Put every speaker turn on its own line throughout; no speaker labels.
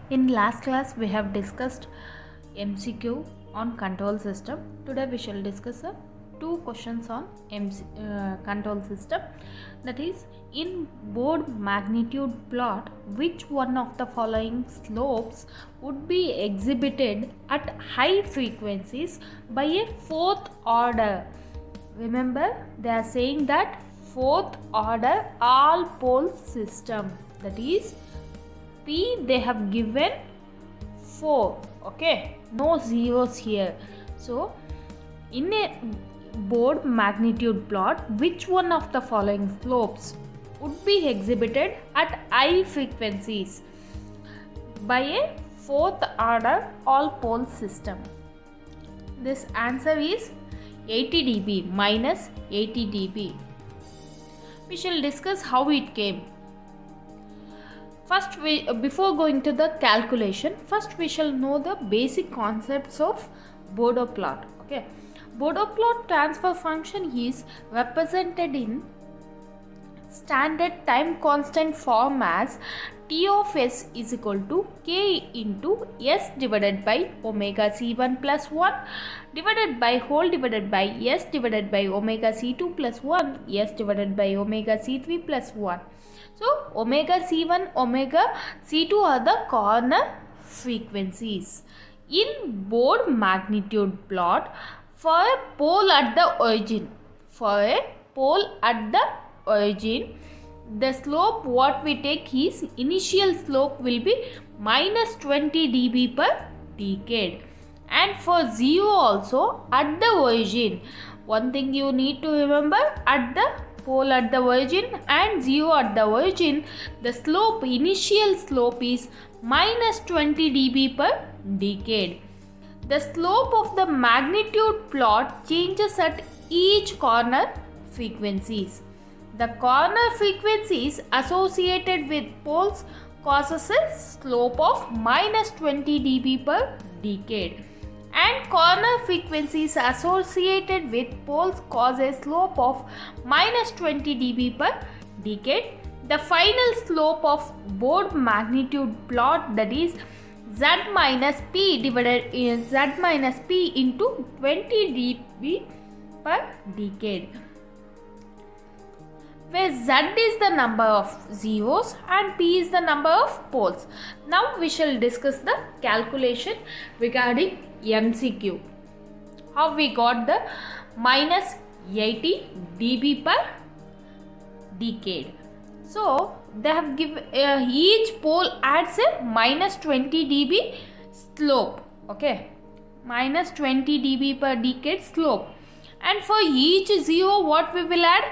In last class we have discussed MCQ on control system. Today we shall discuss two questions on control system. That is, in Bode magnitude plot, which one of the following slopes would be exhibited at high frequencies by a fourth order? Remember, they are saying that fourth order all pole system. That is, P they have given 4, okay, no zeros here. So in a Bode magnitude plot, which one of the following slopes would be exhibited at high frequencies by a fourth order all pole system? This answer is 80 dB minus 80 dB. We shall discuss how it came. First, before going to the calculation, first we shall know the basic concepts of Bode plot. Okay, Bode plot transfer function is represented in standard time constant form as T of S is equal to K into S divided by omega C1 plus 1 divided by S divided by omega C2 plus 1 S divided by omega C3 plus 1. So omega C1, omega C2 are the corner frequencies. In Bode magnitude plot, for a pole at the origin, the slope what we take is initial slope will be minus 20 dB per decade. And for 0 also at the origin, one thing you need to remember, at the pole at the origin and 0 at the origin, the slope, initial slope is minus 20 dB per decade. The slope of the magnitude plot changes at each corner frequencies. The corner frequencies associated with poles causes a slope of minus 20 dB per decade, and corner frequencies associated with poles cause a slope of minus 20 dB per decade. The final slope of Bode magnitude plot, that is Z minus P into 20 dB per decade, where Z is the number of zeros and P is the number of poles. Now we shall discuss the calculation regarding MCQ. How we got the minus 80 dB per decade. So they have given each pole adds a minus 20 dB slope. Okay, minus 20 dB per decade slope. And for each 0, what we will add?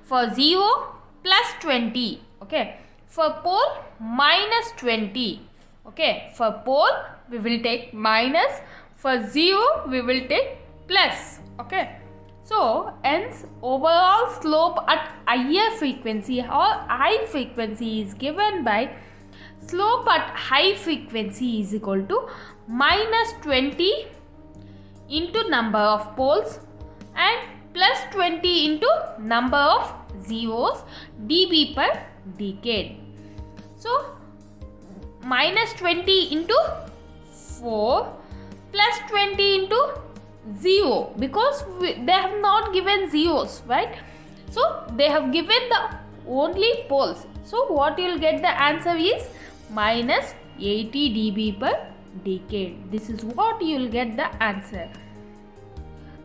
For 0 plus 20. Okay, for pole minus 20. Okay, for pole we will take minus, for 0 we will take plus. Okay, so hence overall slope at higher frequency or high frequency is given by slope at high frequency is equal to minus 20 into number of poles and plus 20 into number of zeros dB per decade. So minus 20 into 4 plus 20 into 0, because they have not given zeros, right? So they have given the only poles. So what you will get, the answer is minus 80 dB per decade. This is what you will get the answer.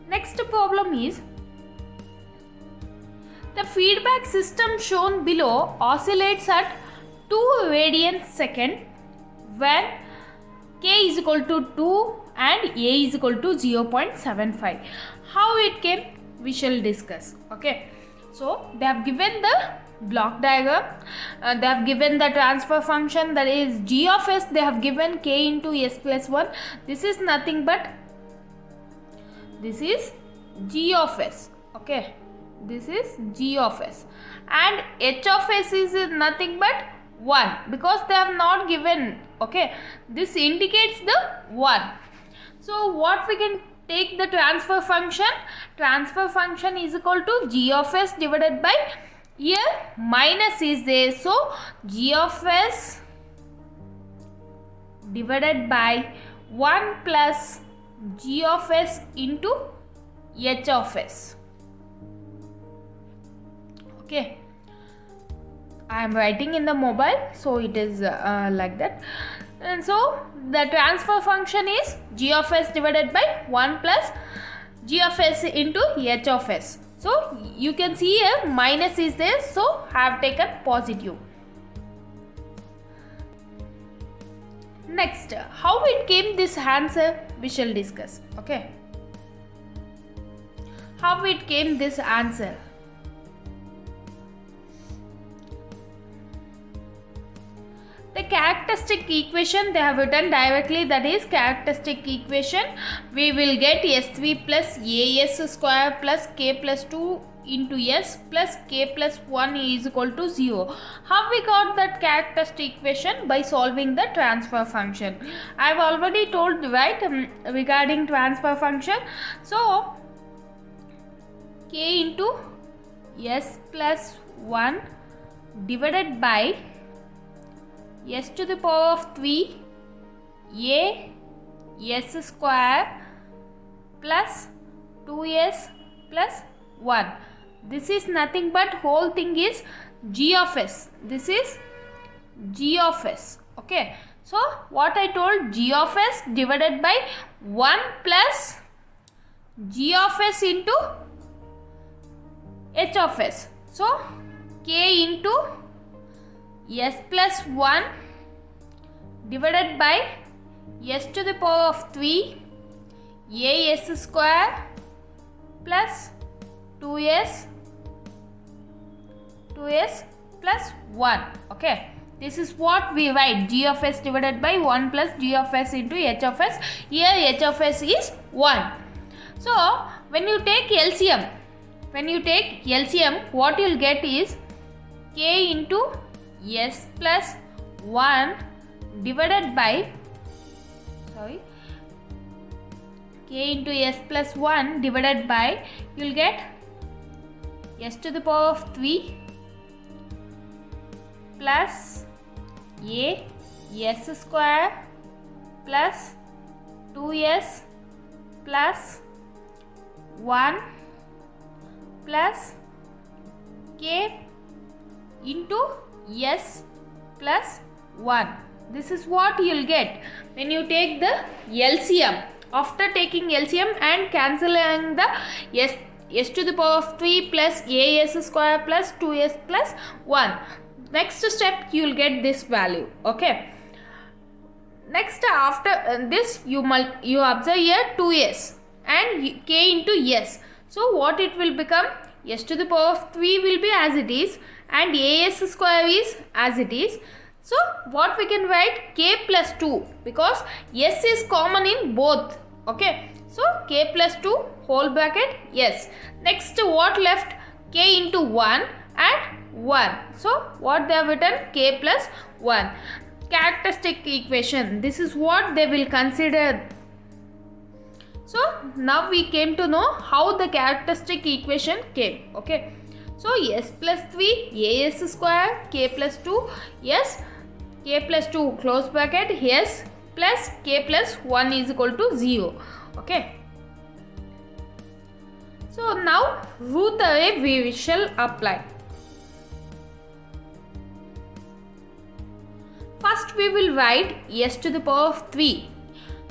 Next problem is, the feedback system shown below oscillates at 2 radians second when K is equal to 2 and A is equal to 0.75. How it came, we shall discuss. Okay, so they have given the block diagram, they have given the transfer function, that is G of S, they have given K into S plus 1. This is nothing but, this is G of S. Okay, this is G of S, and H of S is nothing but 1, because they have not given. Okay, this indicates the 1. So what we can take the transfer function? Transfer function is equal to G of S divided by, here minus is there, so G of S divided by 1 plus g of s into h of s. Okay, I am writing in the mobile, so it is like that. And so the transfer function is g of s divided by 1 plus g of s into h of s. So you can see here minus is there, so I have taken positive. Next, how it came this answer we shall discuss. Okay, how it came this answer. The characteristic equation they have written directly, that is characteristic equation we will get s3 plus as square plus k plus 2 into s plus k plus 1 is equal to 0. How we got that characteristic equation? By solving the transfer function. I have already told, right, regarding transfer function. So k into s plus 1 divided by s to the power of 3 a s square plus 2s plus 1. This is nothing but whole thing is g of s. This is g of s. Okay, so what I told, g of s divided by 1 plus g of s into h of s. So k into s plus 1 divided by s to the power of 3 a s square plus 2s plus 1. Okay, this is what we write, g of s divided by 1 plus g of s into h of s. Here h of s is 1. So when you take LCM, what you will get is k into s plus 1 divided by k into s plus 1 divided by, you will get s to the power of 3 plus a s square plus 2s plus 1 plus k into s plus 1. This is what you will get when you take the LCM. After taking LCM and cancelling the s to the power of 3 plus as square plus 2s plus 1. Next step you will get this value. Okay. Next, after this you observe here 2s and k into s. So what it will become? S to the power of 3 will be as it is and as square is as it is. So what we can write? K plus 2, because s is common in both. Okay, so k plus 2 whole bracket s. Next, what left? K into 1 and 1. So what they have written? K plus 1. Characteristic equation, this is what they will consider. So now we came to know how the characteristic equation came. Okay, so s plus 3 as square k plus 2 s, k plus 2 close bracket s plus k plus 1 is equal to 0. Okay, so now Routh array we shall apply. First we will write s to the power of 3.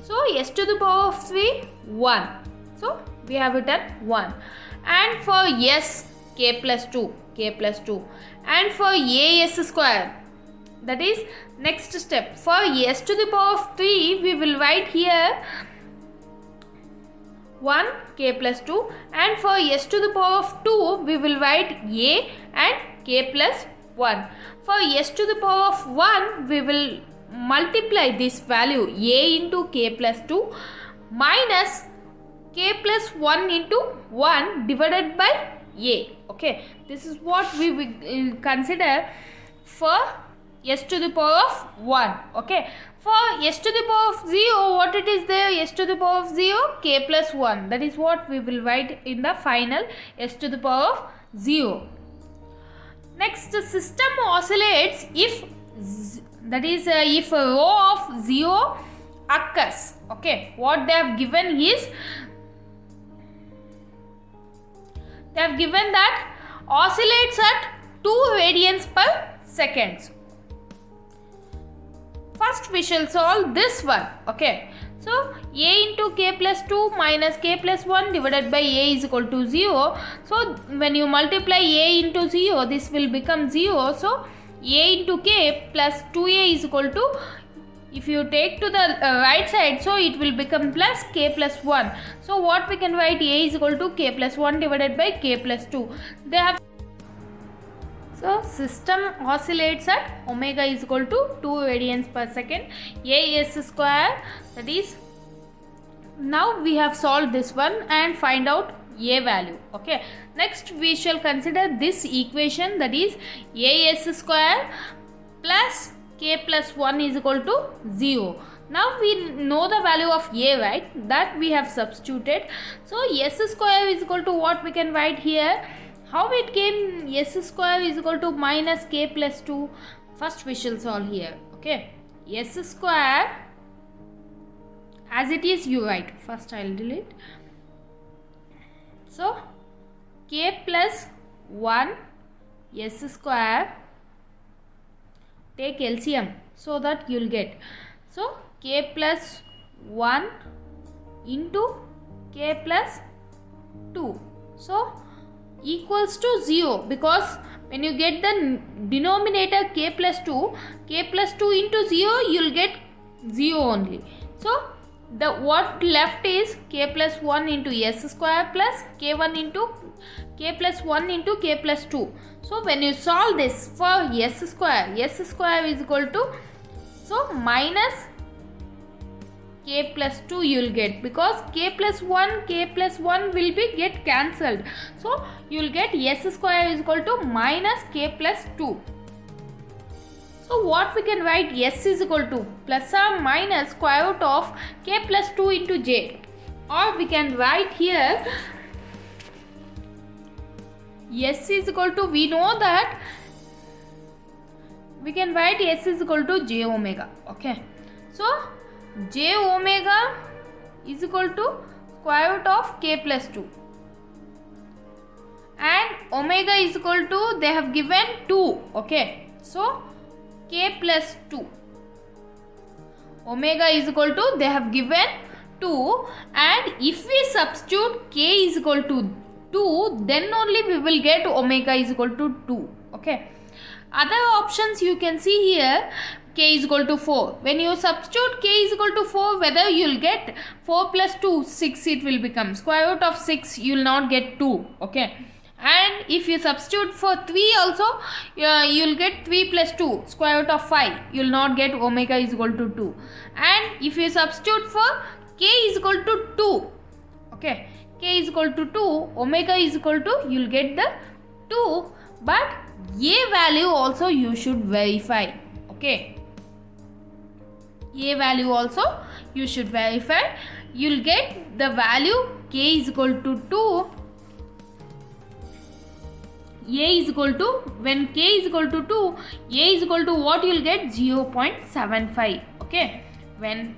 So s to the power of 3 1. So we have written 1. And for s, k plus 2 and for as square, that is next step. For s to the power of 3 we will write here 1 k plus 2 and for s to the power of 2 we will write a and k plus 1. For s to the power of 1 we will multiply this value a into k plus 2 minus k plus 1 into 1 divided by a. Okay, this is what we will consider for s to the power of 1. Okay, for s to the power of 0, what it is there? S to the power of 0, k plus 1. That is what we will write in the final s to the power of 0. Next, the system oscillates if that is if a row of 0 occurs, okay, what they have given is, they have given that oscillates at 2 radians per second. First we shall solve this one, okay. So a into k plus 2 minus k plus 1 divided by a is equal to 0. So when you multiply a into 0, this will become 0. So a into k plus 2a is equal to, if you take to the right side, so it will become plus k plus 1. So what we can write, a is equal to k plus 1 divided by k plus 2. They have, so system oscillates at omega is equal to 2 radians per second, a s square, that is, now we have solved this one and find out a value, okay. Next we shall consider this equation, that is a s square plus k plus 1 is equal to 0. Now we know the value of a, right, that we have substituted. So s square is equal to what we can write here. How it came, s square is equal to minus k plus 2. First we shall solve here, okay. S square, as it is you write, first I will delete. So k plus 1 s square, take LCM so that you will get, so k plus 1 into k plus 2, so equals to 0, because when you get the denominator k plus 2 into 0, you will get 0 only. So the what left is k plus 1 into s square plus k1 into k plus 1 into k plus 2. So when you solve this for s square is equal to, so minus k plus 2 you will get, because k plus 1 will be get cancelled. So you will get s square is equal to minus k plus 2. So what we can write, s is equal to plus or minus square root of k plus 2 into j, or we can write here s is equal to, we know that we can write s is equal to j omega, okay. So j omega is equal to square root of k plus 2, and omega is equal to, they have given 2, okay. So k plus 2, omega is equal to, they have given 2, and if we substitute k is equal to 2, then only we will get omega is equal to 2, okay. Other options you can see here, k is equal to 4. When you substitute k is equal to 4, whether you will get 4 plus 2, 6 it will become. Square root of 6, you will not get 2, okay. And if you substitute for 3 also, you will get 3 plus 2, square root of 5, you will not get omega is equal to 2. And if you substitute for k is equal to 2, okay, k is equal to 2, omega is equal to, you will get the 2, but a value also you should verify, okay. A value also you should verify. You will get the value k is equal to 2. A is equal to, when k is equal to 2, a is equal to what you will get, 0.75, okay. When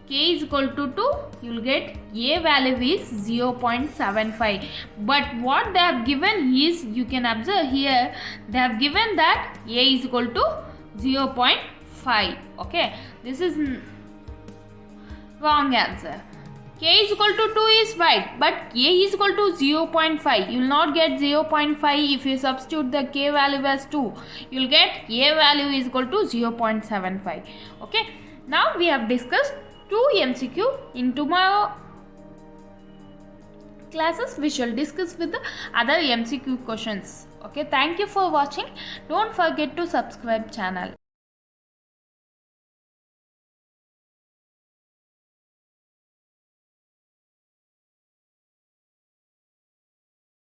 k is equal to 2, you will get a value is 0.75. But what they have given is, you can observe here, they have given that a is equal to 0.5, okay. This is wrong answer. K is equal to 2 is right, but a is equal to 0.5. You will not get 0.5 if you substitute the k value as 2. You will get a value is equal to 0.75, okay. Now we have discussed 2 MCQ. In tomorrow classes we shall discuss with the other MCQ questions, okay. Thank you for watching. Don't forget to subscribe channel.